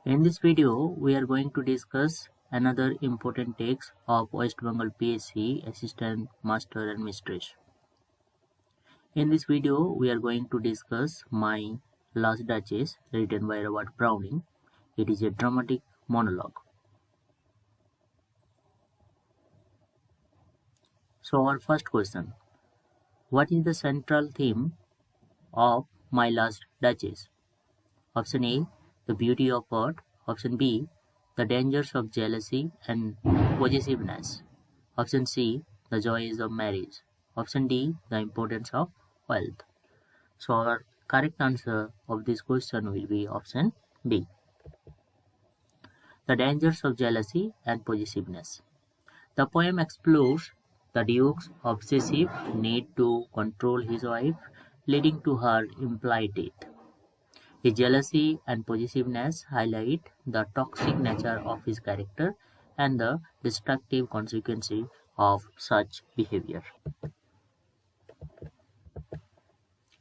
In this video, we are going to discuss another important text of West Bengal PSC Assistant Master and Mistress. In this video, we are going to discuss My Last Duchess, written by Robert Browning. It is a dramatic monologue. So our first question, what is the central theme of My Last Duchess? Option A, the beauty of art. Option B, the dangers of jealousy and possessiveness. Option C, the joys of marriage. Option D, the importance of wealth. So our correct answer of this question will be option B, the dangers of jealousy and possessiveness. The poem explores the Duke's obsessive need to control his wife, leading to her implied death. His jealousy and possessiveness highlight the toxic nature of his character and the destructive consequences of such behavior.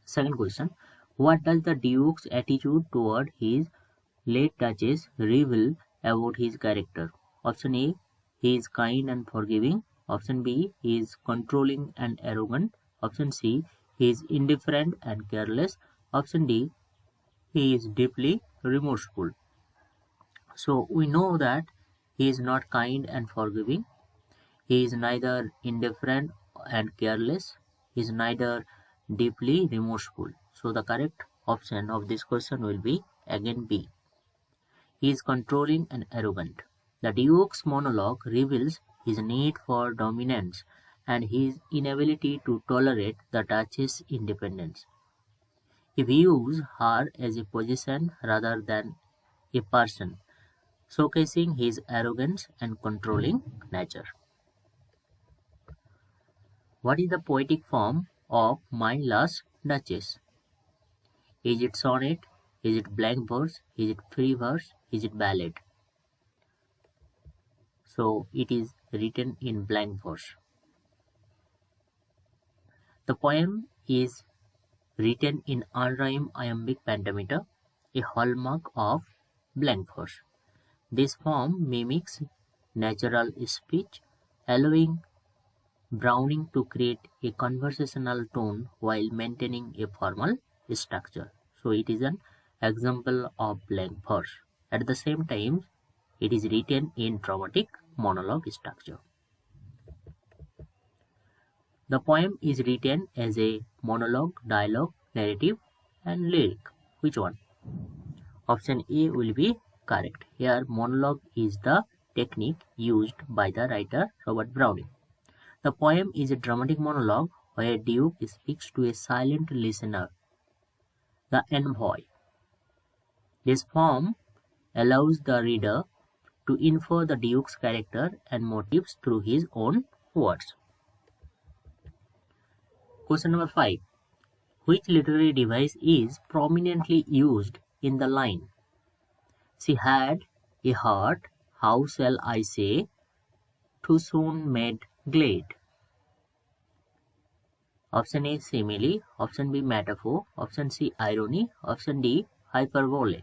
Second question, what does the Duke's attitude toward his late Duchess reveal about his character? Option A, he is kind and forgiving. Option B, he is controlling and arrogant. Option C, he is indifferent and careless. Option D, he is deeply remorseful. So we know that he is not kind and forgiving. He is neither indifferent and careless. He is neither deeply remorseful. So the correct option of this question will be again B. He is controlling and arrogant. The Duke's monologue reveals his need for dominance and his inability to tolerate the Duchess' independence. He views her as a possession rather than a person, showcasing his arrogance and controlling nature. What is the poetic form of My Last Duchess? Is it sonnet? Is it blank verse? Is it free verse? Is it ballad? So it is written in blank verse. The poem is written in unrhymed iambic pentameter, a hallmark of blank verse. This form mimics natural speech, allowing Browning to create a conversational tone while maintaining a formal structure. So it is an example of blank verse. At the same time, it is written in dramatic monologue structure. The poem is written as a monologue, dialogue, narrative, and lyric. Which one? Option A will be correct. Here, monologue is the technique used by the writer Robert Browning. The poem is a dramatic monologue where Duke speaks to a silent listener, the envoy. This form allows the reader to infer the Duke's character and motives through his own words. Question number 5. Which literary device is prominently used in the line, "She had a heart, how shall I say, too soon made glad"? Option A, simile. Option B, metaphor. Option C, irony. Option D, hyperbole.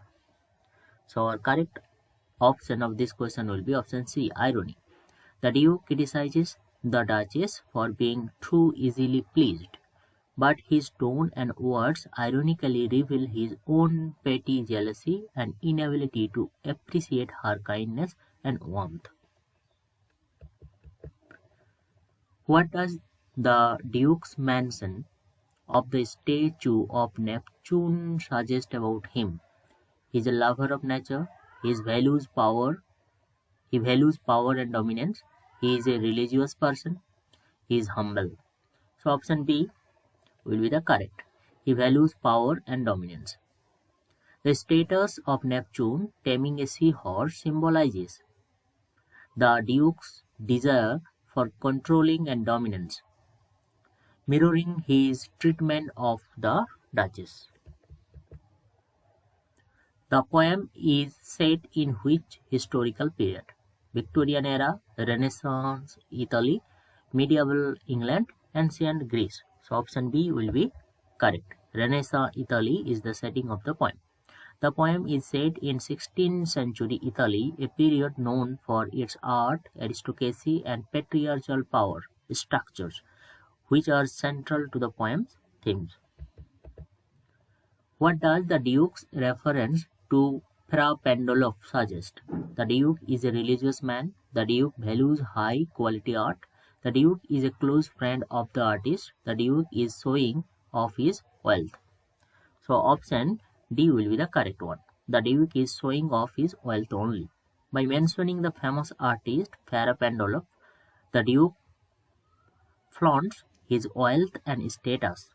So our correct option of this question will be option C, irony. The Duke criticizes the Duchess for being too easily pleased, but his tone and words ironically reveal his own petty jealousy and inability to appreciate her kindness and warmth. What does the Duke's mention of the statue of Neptune suggest about him? He is a lover of nature. He values power and dominance. He is a religious person. He is humble. So option B will be the correct. He values power and dominance. The status of Neptune taming a seahorse symbolizes the Duke's desire for controlling and dominance, mirroring his treatment of the Duchess. The poem is set in which historical period? Victorian era, Renaissance Italy, medieval England, ancient Greece. So option B will be correct. Renaissance Italy is the setting of the poem. The poem is set in 16th century Italy, a period known for its art, aristocracy, and patriarchal power structures, which are central to the poem's themes. What does the Duke's reference to Fra Pandolf suggest? The Duke is a religious man. The Duke values high quality art. The Duke is a close friend of the artist. The Duke is showing off his wealth. So option D will be the correct one. The Duke is showing off his wealth only. By mentioning the famous artist Fra Pandolf, the Duke flaunts his wealth and status,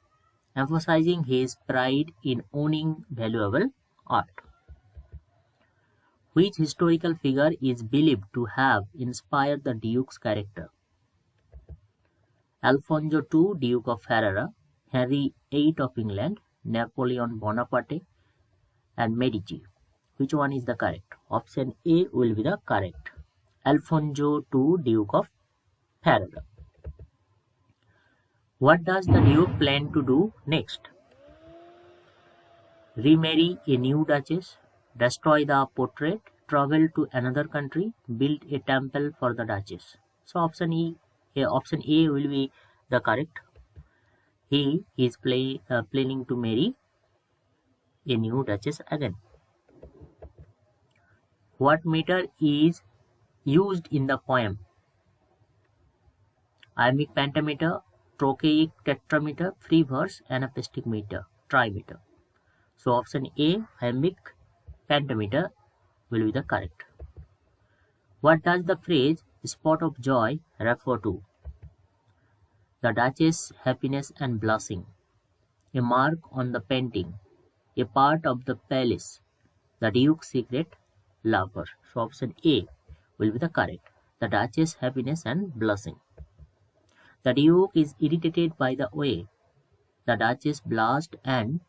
emphasizing his pride in owning valuable art. Which historical figure is believed to have inspired the Duke's character? Alfonso II, Duke of Ferrara, Henry VIII of England, Napoleon Bonaparte, and Medici. Which one is the correct? Option A will be the correct. Alfonso II, Duke of Ferrara. What does the Duke plan to do next? Remarry a new Duchess, destroy the portrait, travel to another country, build a temple for the Duchess. So option A will be the correct. He is planning to marry a new Duchess again. What meter is used in the poem? Iambic pentameter, trochaic tetrameter, free verse, anapestic meter, trimeter. So option A, iambic pentameter, will be the correct. What does the phrase spot of joy refer to? The Duchess' happiness and blushing, a mark on the painting, a part of the palace, the Duke's secret lover. So option A will be the correct. The Duchess' happiness and blushing. The Duke is irritated by the way the Duchess blushed and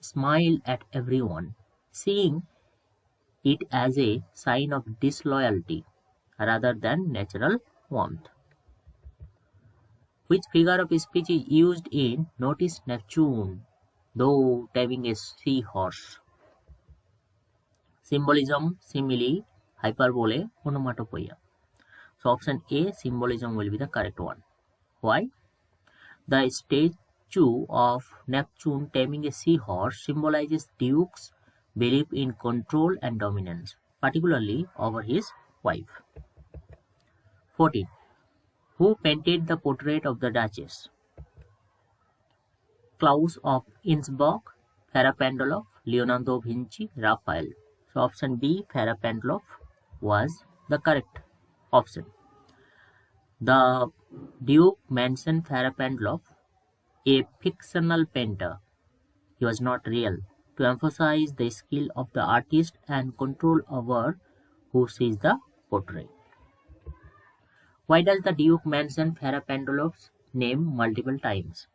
smiled at everyone, seeing it as a sign of disloyalty rather than natural warmth. Which figure of speech is used in Notice Neptune, though taming a seahorse? Symbolism, simile, hyperbole, onomatopoeia. So option A, symbolism, will be the correct one. Why? The statue of Neptune taming a seahorse symbolizes Duke's belief in control and dominance, particularly over his wife. 14. Who painted the portrait of the Duchess? Claus of Innsbruck, Fra Pandolf, Leonardo da Vinci, Raphael. So option B, Fra Pandolf, was the correct option. The Duke mentioned Fra Pandolf, a fictional painter. He was not real, to emphasize the skill of the artist and control over who sees the portrait. Why does the Duke mention Fra Pandolf's name multiple times?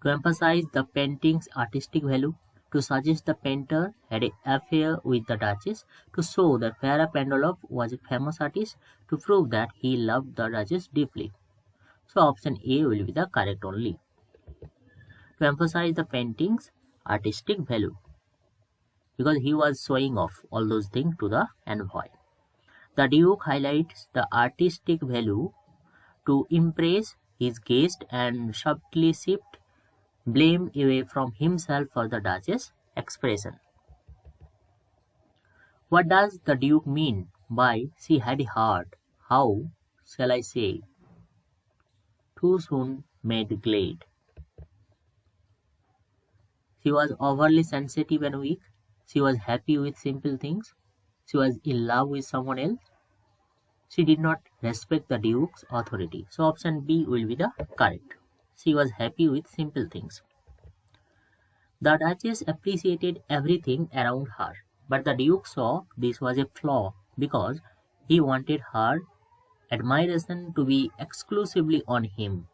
To emphasize the painting's artistic value, to suggest the painter had an affair with the Duchess, to show that Fra Pandolf was a famous artist, to prove that he loved the Duchess deeply. So option A will be the correct only. To emphasize the painting's artistic value, because he was showing off all those things to the envoy. The Duke highlights the artistic value to impress his guest and subtly shift blame away from himself for the Duchess' expression. What does the Duke mean by she had a heart? How shall I say? Too soon made glad. She was overly sensitive and weak. She was happy with simple things. She was in love with someone else. She did not respect the Duke's authority. So option B will be the correct. She was happy with simple things. The Duchess appreciated everything around her, but the Duke saw this was a flaw because he wanted her admiration to be exclusively on him.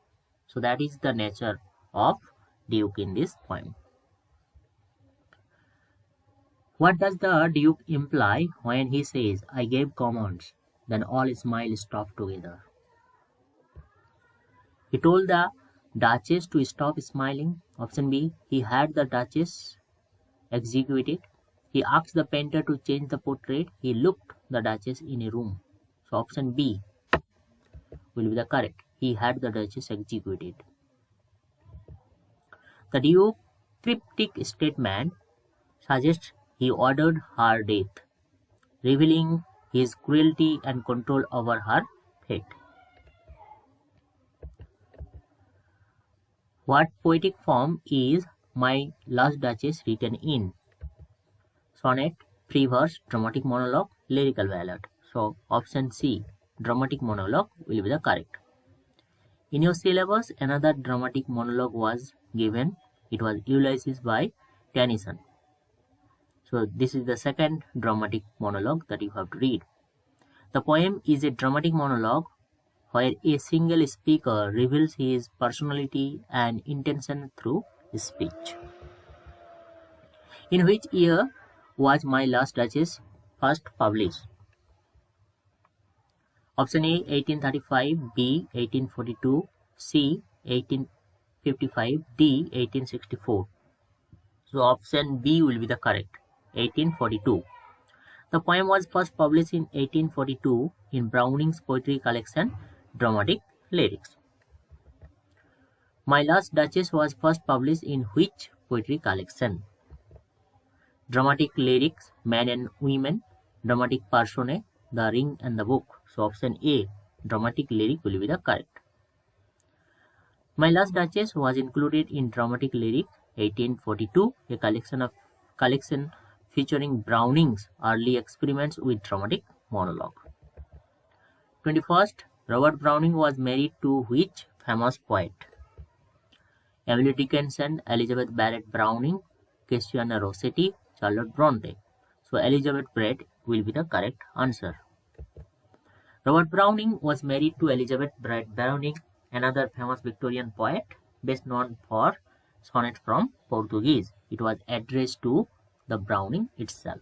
So that is the nature of Duke in this poem. What does the Duke imply when he says, I gave commands, then all smiles stopped together? He told the Duchess to stop smiling. Option B, he had the Duchess executed. He asked the painter to change the portrait. He looked the Duchess in a room. So option B will be the correct. He had the Duchess executed. The Duke's cryptic statement suggests he ordered her death, revealing his cruelty and control over her fate. What poetic form is My Last Duchess written in? Sonnet, free verse, dramatic monologue, lyrical ballad. So option C, dramatic monologue, will be the correct. In your syllabus, another dramatic monologue was given. It was Ulysses by Tennyson. So this is the second dramatic monologue that you have to read. The poem is a dramatic monologue where a single speaker reveals his personality and intention through speech. In which year was My Last Duchess first published? Option A 1835, B 1842, C 1855, D 1864. So option B will be the correct, 1842. The poem was first published in 1842 in Browning's poetry collection Dramatic Lyrics. My Last Duchess was first published in which poetry collection? Dramatic Lyrics, Men and Women, Dramatic Personae, The Ring and the Book. So option A, Dramatic Lyric will be the correct. My Last Duchess was included in Dramatic Lyric 1842, a collection featuring Browning's early experiments with dramatic monologue. 21st, Robert Browning was married to which famous poet? Emily Dickinson, Elizabeth Barrett Browning, Christiana Rossetti, Charlotte Bronte. So Elizabeth Barrett will be the correct answer. Robert Browning was married to Elizabeth Barrett Browning, another famous Victorian poet, best known for sonnet from Portuguese. It was addressed to the Browning himself.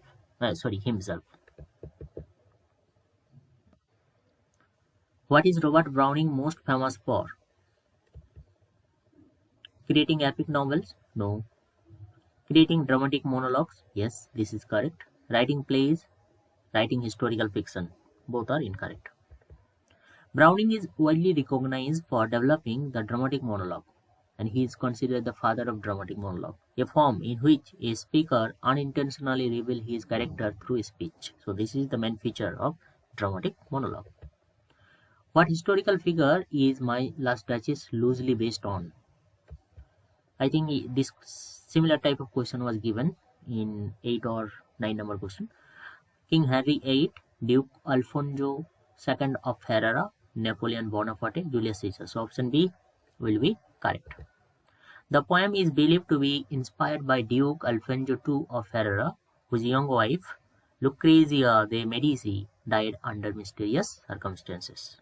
What is Robert Browning most famous for? Creating epic novels? No. Creating dramatic monologues? Yes, this is correct. Writing plays? Writing historical fiction? Both are incorrect. Browning is widely recognized for developing the dramatic monologue, and he is considered the father of dramatic monologue, a form in which a speaker unintentionally reveals his character through speech. So this is the main feature of dramatic monologue. What historical figure is My Last Duchess loosely based on? I think this similar type of question was given in 8 or 9 number question. King Henry VIII, Duke Alfonso II of Ferrara, Napoleon Bonaparte, Julius Caesar. So option B will be correct. The poem is believed to be inspired by Duke Alfonso II of Ferrara, whose young wife, Lucrezia de Medici, died under mysterious circumstances.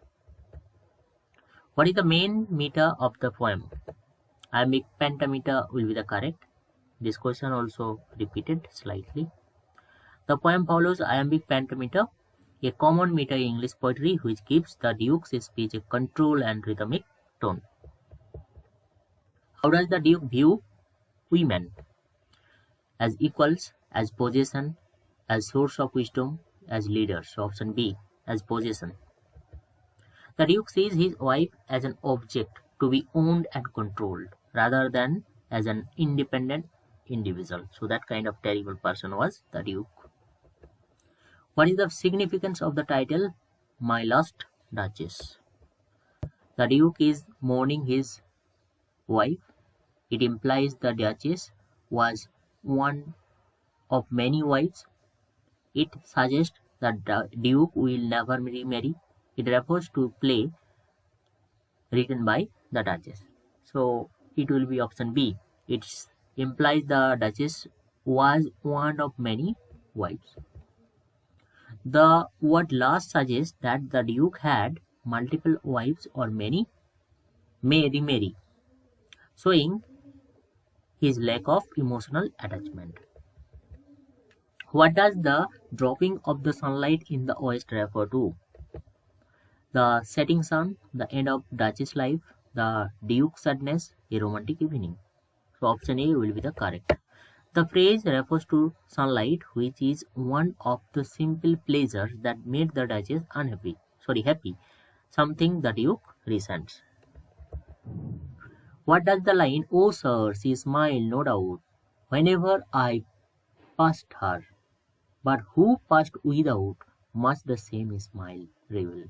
What is the main meter of the poem? Iambic pentameter will be the correct. This question also repeated slightly. The poem follows iambic pentameter, a common meter in English poetry which gives the Duke's speech a control and rhythmic tone. How does the Duke view women? As equals, as possession, as source of wisdom, as leaders. So option B, as possession. The Duke sees his wife as an object to be owned and controlled, rather than as an independent individual. So that kind of terrible person was the Duke. What is the significance of the title My Last Duchess? The Duke is mourning his wife. It implies the Duchess was one of many wives. It suggests that the Duke will never remarry. It refers to play written by the Duchess. So it will be option B. It implies the Duchess was one of many wives. The word last suggests that the Duke had multiple wives or may remarry, showing his lack of emotional attachment. What does the dropping of the sunlight in the west refer to? The setting sun, the end of Duchess' life, the Duke's sadness, a romantic evening. So option A will be the correct. The phrase refers to sunlight, which is one of the simple pleasures that made the Duchess happy, something the Duke resents. What does the line, "Oh sir, she smiled, no doubt, whenever I passed her, but who passed without much the same smile" reveal?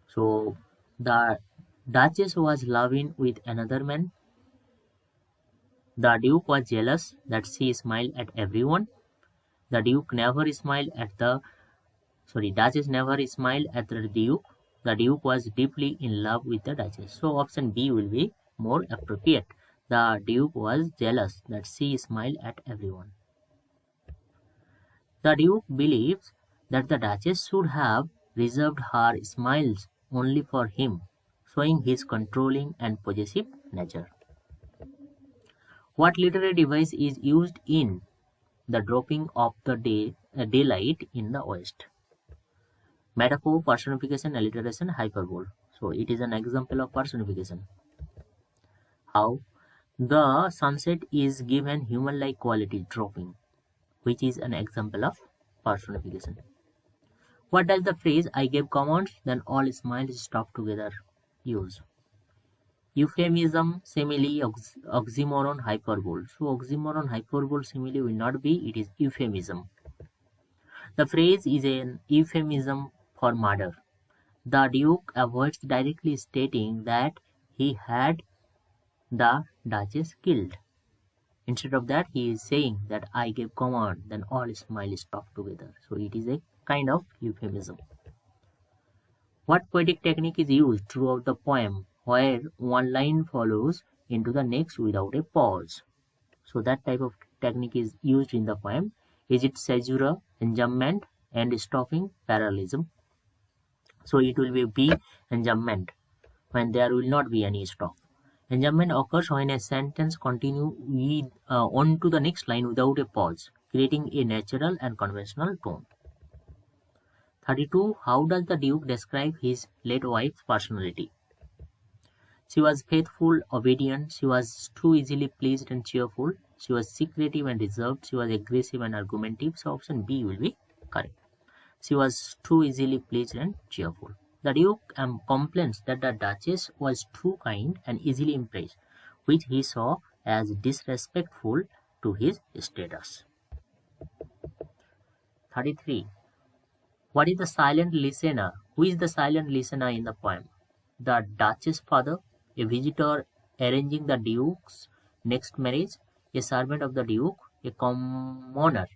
So the Duchess was loving with another man. The Duke was jealous that she smiled at everyone. The Duke never smiled at the Duchess never smiled at the Duke. The Duke was deeply in love with the Duchess. So option B will be more appropriate. The Duke was jealous that she smiled at everyone. The Duke believes that the Duchess should have reserved her smiles only for him, showing his controlling and possessive nature. What literary device is used in the dropping of the daylight in the West? Metaphor, personification, alliteration, hyperbole. So it is an example of personification. How? The sunset is given human-like quality, dropping, which is an example of personification. What does the phrase "I gave commands, then all smiles stopped together" use? Euphemism, simile, oxymoron, hyperbole. So oxymoron, hyperbole, simile will not be, it is euphemism. The phrase is an euphemism for murder. The Duke avoids directly stating that he had the Duchess killed. Instead of that, he is saying that "I gave command, then all smiles stopped together." So it is a kind of euphemism. What poetic technique is used throughout the poem where one line follows into the next without a pause? So that type of technique is used in the poem. Is it caesura, enjambment, and stopping, parallelism? So it will be B, enjambment, when there will not be any stop. Enjambment occurs when a sentence continues on to the next line without a pause, creating a natural and conventional tone. 32. How does the Duke describe his late wife's personality? She was faithful, obedient. She was too easily pleased and cheerful. She was secretive and reserved. She was aggressive and argumentative. So option B will be correct. She was too easily pleased and cheerful. The Duke complains that the Duchess was too kind and easily impressed, which he saw as disrespectful to his status. 33. What is the silent listener? Who is the silent listener in the poem? The Duchess' father, a visitor arranging the Duke's next marriage, a servant of the Duke, a commoner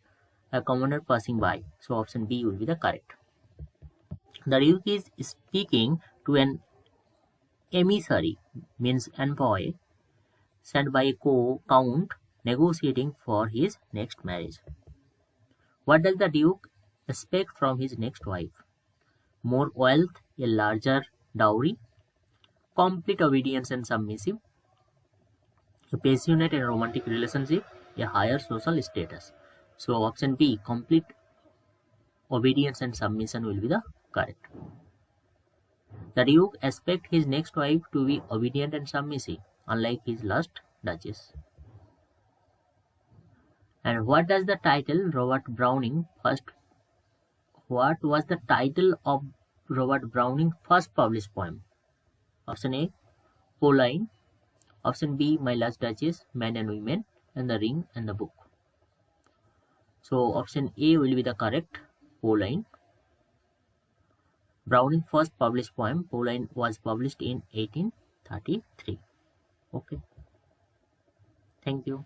passing by. So option B will be the correct. The Duke is speaking to an emissary, means envoy, sent by a count negotiating for his next marriage. What does the Duke expect from his next wife? More wealth, a larger dowry, complete obedience and submissive, a passionate and romantic relationship, a higher social status. So option B, complete obedience and submission will be the correct. The Duke expects his next wife to be obedient and submissive, unlike his last Duchess. And what does the title What was the title of Robert Browning's first published poem? Option A, Pauline. Option B, My Last Duchess, Men and Women, and The Ring and the Book. So option A will be the correct, Pauline. Browning's first published poem, Pauline, was published in 1833. Okay. Thank you.